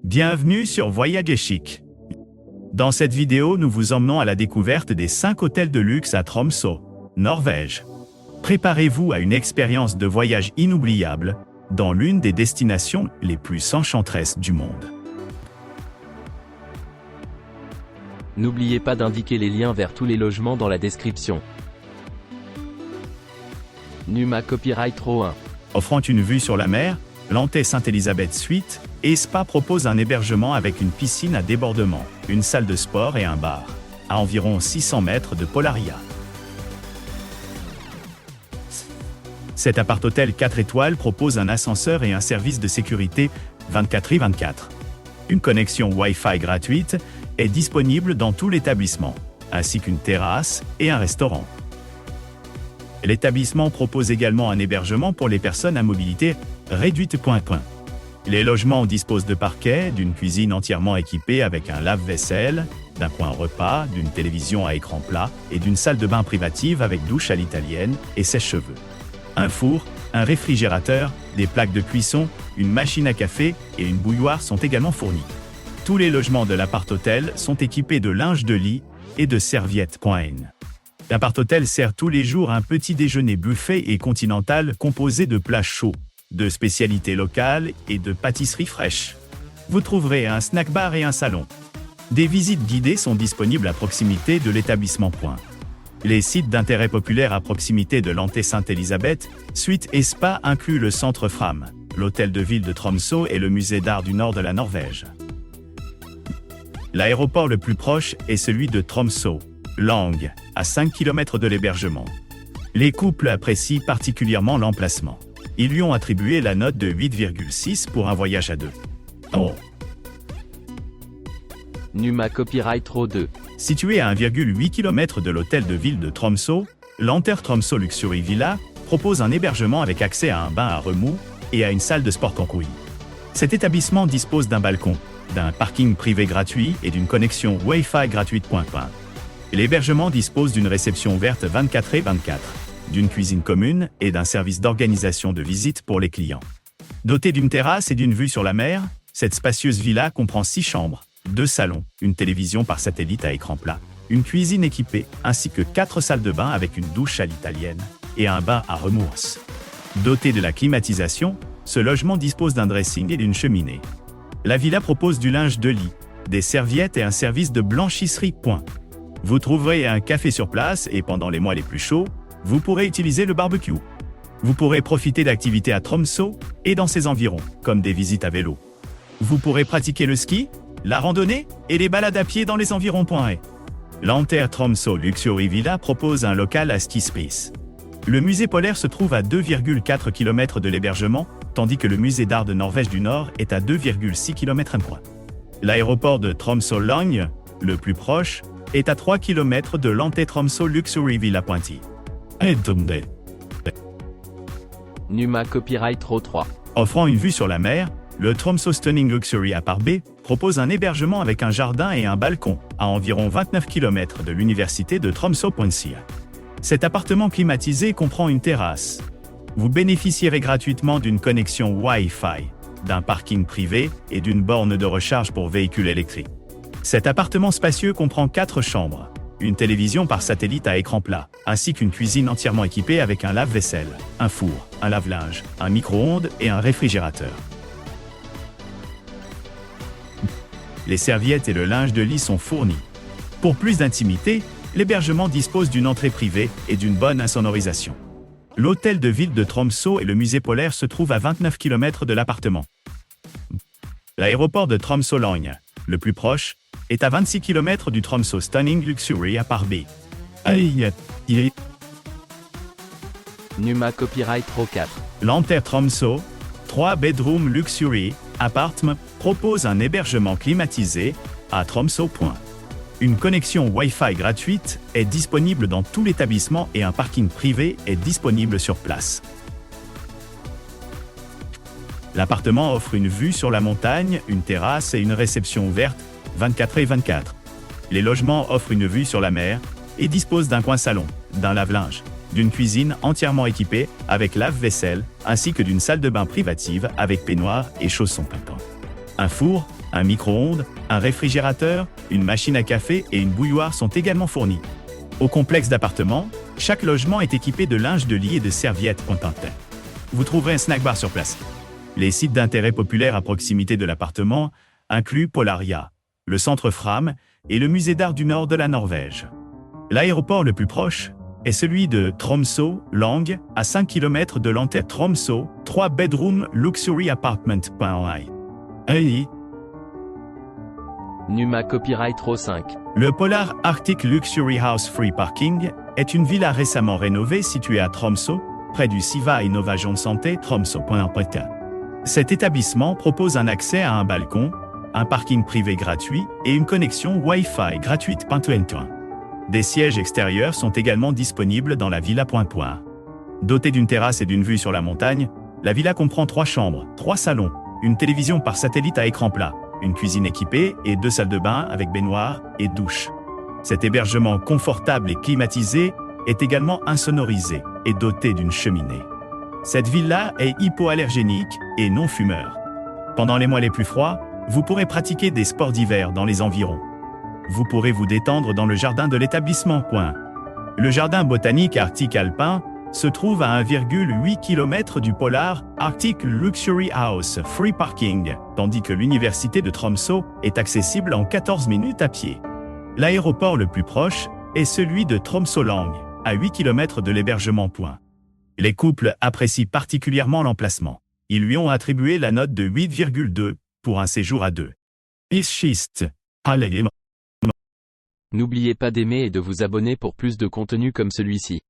Bienvenue sur Voyage Chic. Dans cette vidéo, nous vous emmenons à la découverte des 5 hôtels de luxe à Tromsø, Norvège. Préparez-vous à une expérience de voyage inoubliable dans l'une des destinations les plus enchanteresses du monde. N'oubliez pas d'indiquer les liens vers tous les logements dans la description. Numa Copyright Row 1. Offrant une vue sur la mer, l'Anté Sainte-Elisabeth Suite et Spa propose un hébergement avec une piscine à débordement, une salle de sport et un bar, à environ 600 mètres de Polaria. Cet appart-hôtel 4 étoiles propose un ascenseur et un service de sécurité 24/24. Une connexion Wi-Fi gratuite est disponible dans tout l'établissement, ainsi qu'une terrasse et un restaurant. L'établissement propose également un hébergement pour les personnes à mobilité réduite. Les logements disposent de parquets, d'une cuisine entièrement équipée avec un lave-vaisselle, d'un coin repas, d'une télévision à écran plat et d'une salle de bain privative avec douche à l'italienne et sèche-cheveux. Un four, un réfrigérateur, des plaques de cuisson, une machine à café et une bouilloire sont également fournis. Tous les logements de l'appart-hôtel sont équipés de linge de lit et de serviettes. L'appart-hôtel sert tous les jours un petit déjeuner buffet et continental composé de plats chauds, de spécialités locales et de pâtisseries fraîches. Vous trouverez un snack bar et un salon. Des visites guidées sont disponibles à proximité de l'établissement. Les sites d'intérêt populaire à proximité de l'Anté Sainte-Elisabeth Suite et Spa incluent le centre Fram, l'hôtel de ville de Tromsø et le musée d'art du nord de la Norvège. L'aéroport le plus proche est celui de Tromsø, Lang, à 5 km de l'hébergement. Les couples apprécient particulièrement l'emplacement. Ils lui ont attribué la note de 8,6 pour un voyage à deux. Numa Copyright Row 2. Situé à 1,8 km de l'hôtel de ville de Tromsø, l'Anter Tromsø Luxury Villa propose un hébergement avec accès à un bain à remous et à une salle de sport concouille. Cet établissement dispose d'un balcon, d'un parking privé gratuit et d'une connexion Wi-Fi gratuite. L'hébergement dispose d'une réception ouverte 24/24, d'une cuisine commune et d'un service d'organisation de visites pour les clients. Dotée d'une terrasse et d'une vue sur la mer, cette spacieuse villa comprend 6 chambres, 2 salons, une télévision par satellite à écran plat, une cuisine équipée, ainsi que 4 salles de bain avec une douche à l'italienne et un bain à remous. Doté de la climatisation, ce logement dispose d'un dressing et d'une cheminée. La villa propose du linge de lit, des serviettes et un service de blanchisserie. Vous trouverez un café sur place et pendant les mois les plus chauds, vous pourrez utiliser le barbecue. Vous pourrez profiter d'activités à Tromsø et dans ses environs, comme des visites à vélo. Vous pourrez pratiquer le ski, la randonnée et les balades à pied dans les environs. L'Anter Tromsø Luxury Villa propose un local à ski space. Le musée polaire se trouve à 2,4 km de l'hébergement, tandis que le musée d'art de Norvège du Nord est à 2,6 km. L'aéroport de Tromsø Lang, le plus proche, est à 3 km de l'Anté Tromsø Luxury Villa. Numa Copyright Row 3. Offrant une vue sur la mer, le Tromsø Stunning Luxury Apart B propose un hébergement avec un jardin et un balcon à environ 29 km de l'université de Tromsø. Cet appartement climatisé comprend une terrasse. Vous bénéficierez gratuitement d'une connexion Wi-Fi, d'un parking privé et d'une borne de recharge pour véhicules électriques. Cet appartement spacieux comprend 4 chambres, une télévision par satellite à écran plat, ainsi qu'une cuisine entièrement équipée avec un lave-vaisselle, un four, un lave-linge, un micro-ondes et un réfrigérateur. Les serviettes et le linge de lit sont fournis. Pour plus d'intimité, l'hébergement dispose d'une entrée privée et d'une bonne insonorisation. L'hôtel de ville de Tromsø et le musée polaire se trouvent à 29 km de l'appartement. L'aéroport de Tromsø Lang, le plus proche, est à 26 km du Tromsø Stunning Luxury Apart B. Numa Copyright Row 4. L'Anter Tromsø 3 Bedroom Luxury Apartment propose un hébergement climatisé à Tromsø. Une connexion Wi-Fi gratuite est disponible dans tout l'établissement et un parking privé est disponible sur place. L'appartement offre une vue sur la montagne, une terrasse et une réception ouverte 24/24. Les logements offrent une vue sur la mer et disposent d'un coin salon, d'un lave-linge, d'une cuisine entièrement équipée avec lave-vaisselle, ainsi que d'une salle de bain privative avec peignoir et chaussons pimpants. Un four, Un micro-ondes, un réfrigérateur, une machine à café et une bouilloire sont également fournis. Au complexe d'appartements, chaque logement est équipé de linge de lit et de serviettes contentées. Vous trouverez un snack bar sur place. Les sites d'intérêt populaires à proximité de l'appartement incluent Polaria, le centre Fram et le musée d'art du nord de la Norvège. L'aéroport le plus proche est celui de Tromsø, Lang, à 5 km de l'Anter Tromsø, 3 bedroom luxury apartment.ai. Numa Copyright Row 5. Le Polar Arctic Luxury House Free Parking est une villa récemment rénovée située à Tromsø, près du Siva Innova Santé Tromsø.pt. Cet établissement propose un accès à un balcon, un parking privé gratuit et une connexion Wi-Fi gratuite. Des sièges extérieurs sont également disponibles dans la villa. Dotée d'une terrasse et d'une vue sur la montagne, la villa comprend 3 chambres, 3 salons, une télévision par satellite à écran plat, une cuisine équipée et 2 salles de bain avec baignoire et douche. Cet hébergement confortable et climatisé est également insonorisé et doté d'une cheminée. Cette villa est hypoallergénique et non fumeur. Pendant les mois les plus froids, vous pourrez pratiquer des sports d'hiver dans les environs. Vous pourrez vous détendre dans le jardin de l'établissement. Le jardin botanique arctique alpin se trouve à 1,8 km du Polar Arctic Luxury House Free Parking, tandis que l'université de Tromsø est accessible en 14 minutes à pied. L'aéroport le plus proche est celui de Tromsø-Lang, à 8 km de l'hébergement. Les couples apprécient particulièrement l'emplacement. Ils lui ont attribué la note de 8,2 pour un séjour à 2. N'oubliez pas d'aimer et de vous abonner pour plus de contenu comme celui-ci.